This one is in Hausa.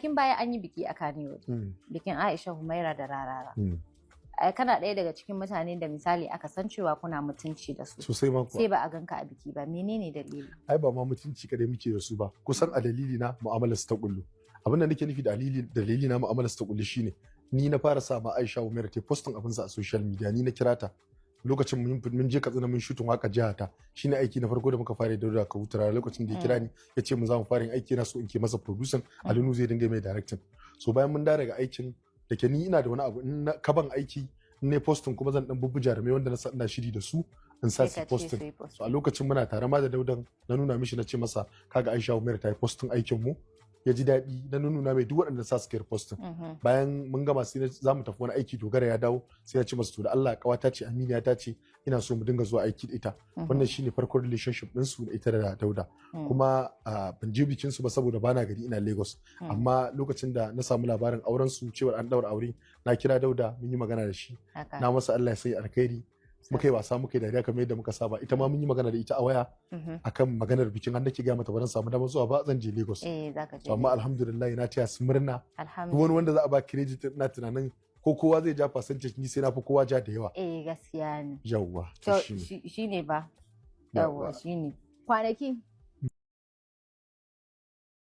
Kin baya an yi biki a Kannywood. Bikin Aisha Humaira da Rarara. Kana ɗaya daga cikin mutane da misali aka san cewa kuna mutunci da su. Sosai ma kuwa. Sai ba a ganka a biki ba. Menene dalili? Ai ba ma mutunci kadai muke da su ba. Kusan a dalili na mu'amalar su ta kullu. Abin da nake nufi da dalili na mu'amalar su ta kullu shine ni na fara sa ma Aisha Humaira ta posting abin sa a social media, ni na kira ta. Lokacin mun je Katsina mun shooting waka jiha ta, shine aiki na farko da muka fara da Kawutura. Lokacin da ya kira ni ya ce mu za mu fara yin aiki na so in ke masa producing, Alinu zai dinga mai directing. So bayan mun dawo daga aikin da ke ni ina da wani abu in ka ban aiki ne posting kuma zan dan bubbu jarumai wanda ina shiri da su in sa su posting. So a lokacin muna tare ma da Daudan na nuna mishi na ce masa kaga Aisha Humaira ta yi posting aikin mu, ya ji daɗi na nuna mai duk waɗanda sa suka yi posting. Bayan mun gama sai za mu tafi wani aiki Dogara ya dawo sai ya ce masa to da Allah kawata ce Aminiya ta ce ina so mu dinga zuwa aiki da ita. Wannan shine farkon relationship din su da ita da Dauda. Kuma ban je bikin su ba saboda bana gari ina Lagos. Amma lokacin da na samu labarin auren su cewa an daura aure na kira Dauda mun yi magana da shi. Na masa Allah ya sai alkhairi. Muka yi wasa muka yi dariya kamar yadda muka saba, ita ma mun yi magana da ita a waya akan maganar bikin, har nake ga mata ba zan samu damar zuwa ba, zan je Lagos. To amma alhamdulillah na taya su murna. Duk wani wanda za a ba credit na tunanin ko kowa zai ja percentage, ni sai na fi kowa ja da yawa. Gaskiya ne. Yawwa to shine ba. Yawwa shine. Kwanaki